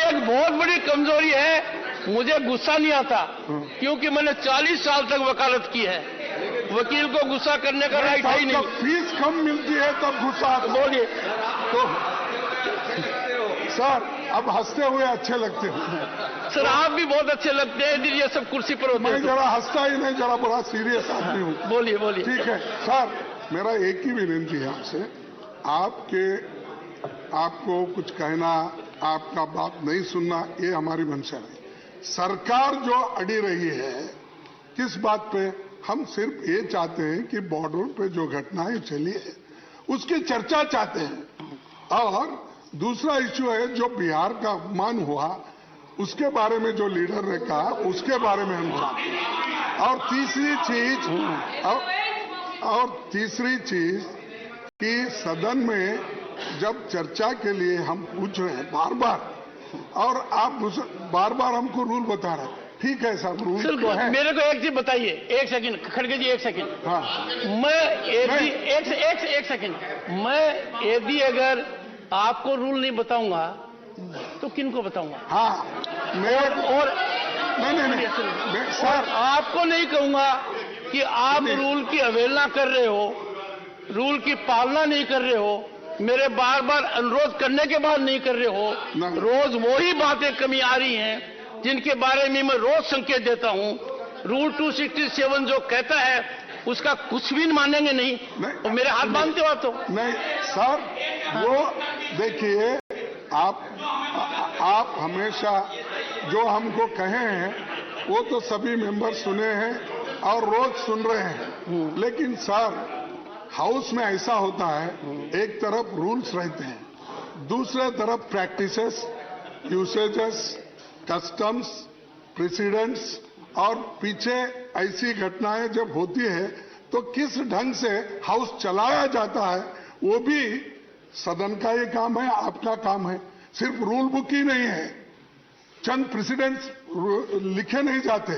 एक बहुत बड़ी कमजोरी है, मुझे गुस्सा नहीं आता, क्योंकि मैंने 40 साल तक वकालत की है। वकील को गुस्सा करने का राइट है ही नहीं। फीस कम मिलती है तब गुस्सा आता। बोलिए तो सर अब हंसते हुए अच्छे लगते हैं। सर आप भी बहुत अच्छे लगते हैं, ये सब कुर्सी पर होते मैं हैं। जरा हंसता ही नहीं, जरा बड़ा सीरियस आदमी हूँ। बोलिए बोलिए। ठीक है सर, मेरा एक ही विनती है आपसे, आपको कुछ कहना, आपका बात नहीं सुनना, ये हमारी मंशा नहीं। सरकार जो अड़ी रही है किस बात पे, हम सिर्फ ये चाहते हैं कि बॉर्डर पे जो घटनाएं चली है उसकी चर्चा चाहते हैं। और दूसरा इश्यू है जो बिहार का अपमान हुआ उसके बारे में जो लीडर ने कहा उसके बारे में हम चाहते हैं। और तीसरी चीज कि सदन में जब चर्चा के लिए हम पूछ रहे हैं बार बार, और आप बार बार हमको रूल बता रहे हैं। ठीक है साहब, रूल तो है। मेरे को एक चीज बताइए, एक सेकंड खड़गे जी, एक सेकंड। हाँ, मैं एक सेकंड, मैं यदि अगर आपको रूल नहीं बताऊंगा तो किनको बताऊंगा? हाँ, और नहीं सर, आपको नहीं कहूंगा कि आप रूल की अवहेलना कर रहे हो, रूल की पालना नहीं कर रहे हो, मेरे बार बार अनुरोध करने के बाद नहीं कर रहे हो। रोज वही बातें कमी आ रही हैं जिनके बारे में मैं रोज संकेत देता हूं। रूल 267 जो कहता है उसका कुछ भी मानेंगे नहीं, और मेरे हाथ बांधते हो आप तो नहीं सर। वो देखिए, आप हमेशा जो हमको कहे हैं वो तो सभी मेंबर सुने हैं और रोज सुन रहे हैं। लेकिन सर, हाउस में ऐसा होता है, एक तरफ रूल्स रहते हैं, दूसरे तरफ प्रैक्टिसेस, यूसेजेस, कस्टम्स, प्रेसिडेंट्स, और पीछे ऐसी घटनाएं जब होती है तो किस ढंग से हाउस चलाया जाता है वो भी सदन का ये काम है, आपका काम है। सिर्फ रूल बुक ही नहीं है, चंद प्रेसिडेंट्स लिखे नहीं जाते,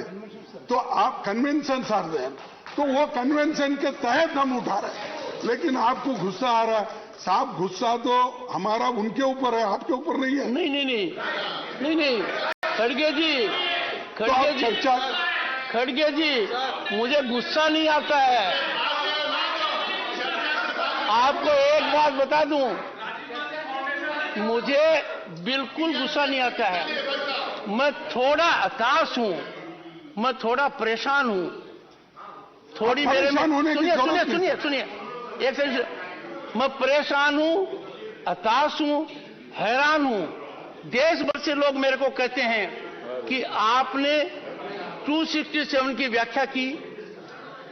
तो आप कन्वेंशन आर देयर, तो वो कन्वेंशन के तहत हम उठा रहे हैं। लेकिन आपको गुस्सा आ रहा है साहब, गुस्सा तो हमारा उनके ऊपर है, आपके ऊपर नहीं है। नहीं खड़गे जी, खड़गे जी, मुझे गुस्सा नहीं आता है। आपको एक बात बता दूं, मुझे बिल्कुल गुस्सा नहीं आता है। मैं थोड़ा हताश हूं, मैं थोड़ा परेशान हूं, थोड़ी मेरे में सुनिए एक सेकंड। मैं परेशान हूं, हताश हूं, हैरान हूं। देश भर से लोग मेरे को कहते हैं कि आपने 267 की व्याख्या की,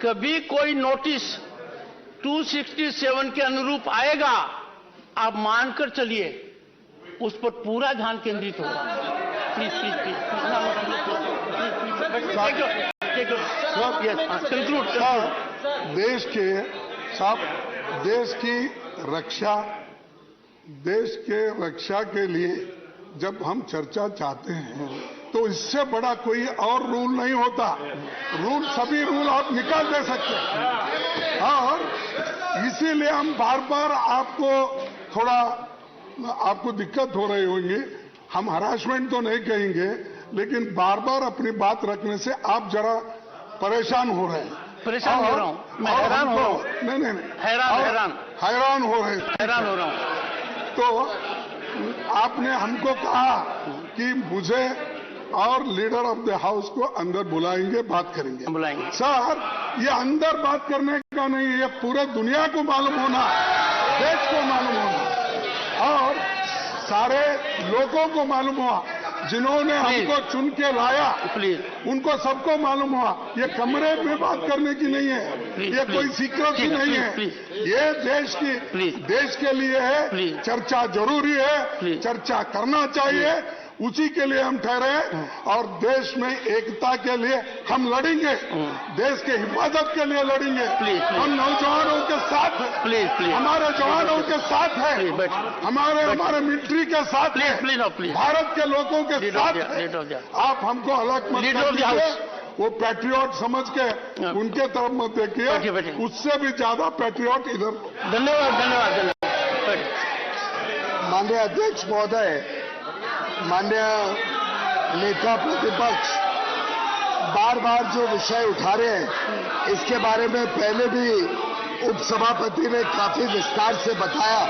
कभी कोई नोटिस 267 के अनुरूप आएगा, आप मानकर चलिए उस पर पूरा ध्यान केंद्रित होगा। Please conclude. देश के रक्षा के लिए जब हम चर्चा चाहते हैं तो इससे बड़ा कोई और रूल नहीं होता। सभी रूल आप निकाल दे सकते हैं, और इसीलिए हम बार बार आपको दिक्कत हो रही होंगी। हम हरासमेंट तो नहीं कहेंगे, लेकिन बार बार अपनी बात रखने से आप जरा परेशान हो रहे हैं। परेशान हो रहा हूं, मैं हैरान हो रहा हूं। नहीं, हैरान हो रहा हूं। तो आपने हमको कहा कि मुझे और लीडर ऑफ द हाउस को अंदर बुलाएंगे, बात करेंगे। सर, ये अंदर बात करने का नहीं है, ये पूरे दुनिया को मालूम होना, देश को मालूम होना, और सारे लोगों को मालूम हुआ जिन्होंने हमको चुन के लाया, उनको सबको मालूम हुआ। ये कमरे में बात करने की नहीं है, ये कोई सीक्रेसी नहीं है, ये देश के लिए है। चर्चा जरूरी है, चर्चा करना चाहिए, उसी के लिए हम ठहरे हैं, और देश में एकता के लिए हम लड़ेंगे, देश के हिफाजत के लिए लड़ेंगे। हम नौजवानों के साथ, हमारे जवानों के साथ है, हमारे मिलिट्री के साथ है, भारत के लोगों के साथ है। आप हमको अलग मत कीजिए, वो पैट्रियट समझ के उनके तरफ मत देखिए, उससे भी ज्यादा पैट्रियट इधर। धन्यवाद। माननीय अध्यक्ष महोदय, माननीय नेता प्रतिपक्ष बार बार जो विषय उठा रहे हैं, इसके बारे में पहले भी उपसभापति ने काफी विस्तार से बताया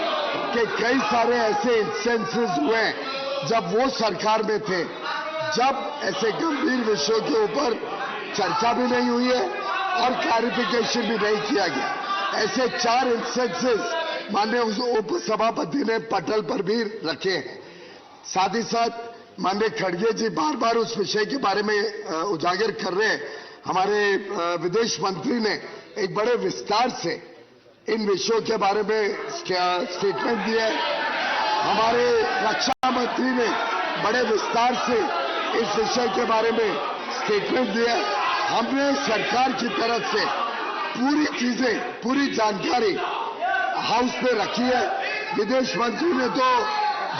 कि कई सारे ऐसे इंस्टेंसेस हुए जब वो सरकार में थे, जब ऐसे गंभीर विषयों के ऊपर चर्चा भी नहीं हुई है और क्लैरिफिकेशन भी नहीं किया गया। ऐसे 4 इंस्टेंसेस माननीय उपसभापति ने पटल पर भी रखे हैं। साथ ही साथ माननीय खड़गे जी बार बार उस विषय के बारे में उजागर कर रहे हैं। हमारे विदेश मंत्री ने एक बड़े विस्तार से इन विषयों के बारे में स्टेटमेंट दिया है। हमारे रक्षा मंत्री ने बड़े विस्तार से इस विषय के बारे में स्टेटमेंट दिया है। हमने सरकार की तरफ से पूरी चीजें, पूरी जानकारी हाउस में रखी है। विदेश मंत्री ने तो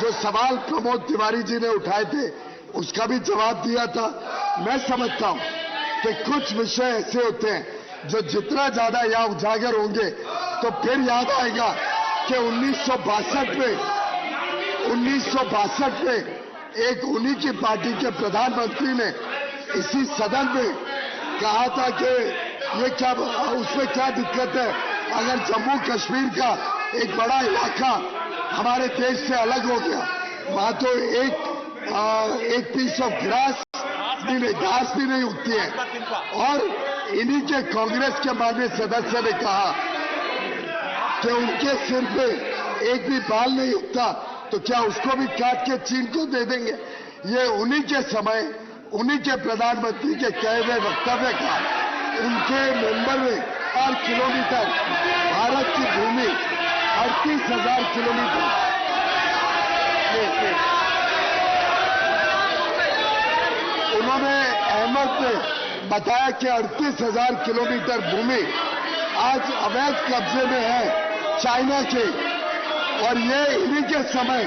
जो सवाल प्रमोद तिवारी जी ने उठाए थे उसका भी जवाब दिया था। मैं समझता हूं कि कुछ विषय ऐसे होते हैं जो जितना ज्यादा यहां उजागर होंगे तो फिर याद आएगा कि 1962 में एक उन्हीं की पार्टी के प्रधानमंत्री ने इसी सदन में कहा था कि ये क्या, उसमें क्या दिक्कत है अगर जम्मू कश्मीर का एक बड़ा इलाका हमारे देश से अलग हो गया, वहां तो एक पीस ऑफ घास भी नहीं उगती है। और इन्हीं के कांग्रेस के माननीय सदस्य ने कहा कि उनके सिर पे एक भी बाल नहीं उगता तो क्या उसको भी काट के चीन को दे देंगे। ये उन्हीं के समय उन्हीं के प्रधानमंत्री के कहे हुए वक्तव्य का उनके मेंबर में 4 किलोमीटर भारत की भूमि 38,000 किलोमीटर उन्होंने अहमद में बताया कि 38,000 किलोमीटर भूमि आज अवैध कब्जे में है चाइना के। और ये इन्हीं के समय,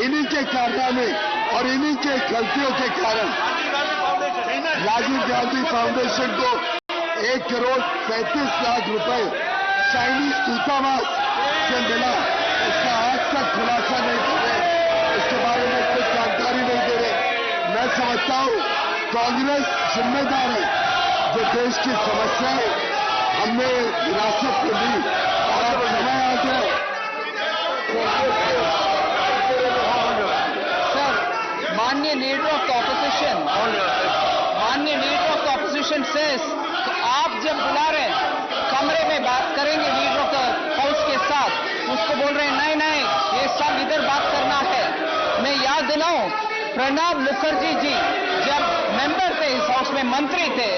इन्हीं के कारनामे और इन्हीं के गलतियों के कारण राजीव गांधी फाउंडेशन को 1,35,00,000 रुपए चाइनीज दूतावास से मिला। उसका आज तक खुलासा नहीं कर रहे, इसके बारे में कुछ जानकारी नहीं दे रहे। मैं समझता हूं कांग्रेस जिम्मेदार है, जो देश की समस्याएं हमने विरासत में ली और अब समय आ गया। सर, माननीय leader of the opposition says आप जब बुला रहे हैं कमरे में बात करेंगे लीडर ऑफ द हाउस के साथ, उसको बोल रहे हैं नहीं ये सब इधर बात करना है। मैं याद दिलाऊं, प्रणब मुखर्जी जी जब मेंबर थे इस हाउस में, मंत्री थे,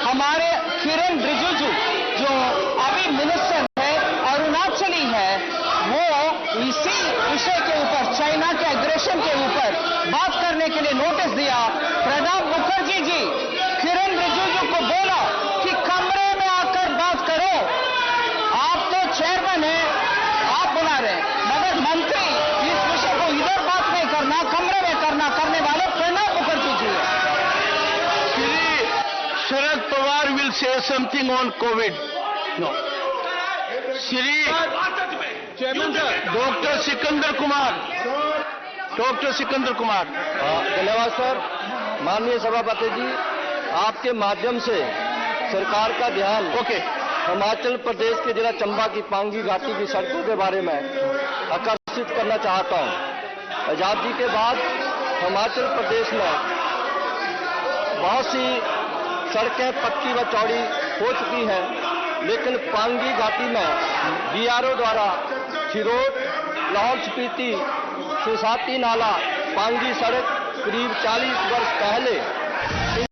हमारे किरण रिजिजू जो अभी मिनिस्टर है, अरुणाचली है, वो इसी विषय के ऊपर, चाइना के एग्रेशन के ऊपर बात करने के लिए नोटिस दिया। प्रणब मुखर्जी जी किरण रिजिजू को बोला कि कमरे में आकर बात करो, आप तो चेयरमैन हैं, आप बुला रहे हैं, मगर मंत्री इस विषय को इधर बात नहीं करना, कमरे में करने वाले प्रणब मुखर्जी जी हैं। Sharad Pawar will say something on COVID. No. Shri Dr. Sikandar Kumar. धन्यवाद सर। माननीय सभापति जी, आपके माध्यम से सरकार का ध्यान हिमाचल प्रदेश के जिला चंबा की पांगी घाटी की सड़कों के बारे में आकर्षित करना चाहता हूं। आजादी के बाद हिमाचल प्रदेश में बहुत सी सड़कें पक्की व चौड़ी हो चुकी हैं, लेकिन पांगी घाटी में बीआरओ द्वारा खिरोट, लाहौल स्पीति, सुसाती नाला, पांगी सड़क करीब 40 वर्ष पहले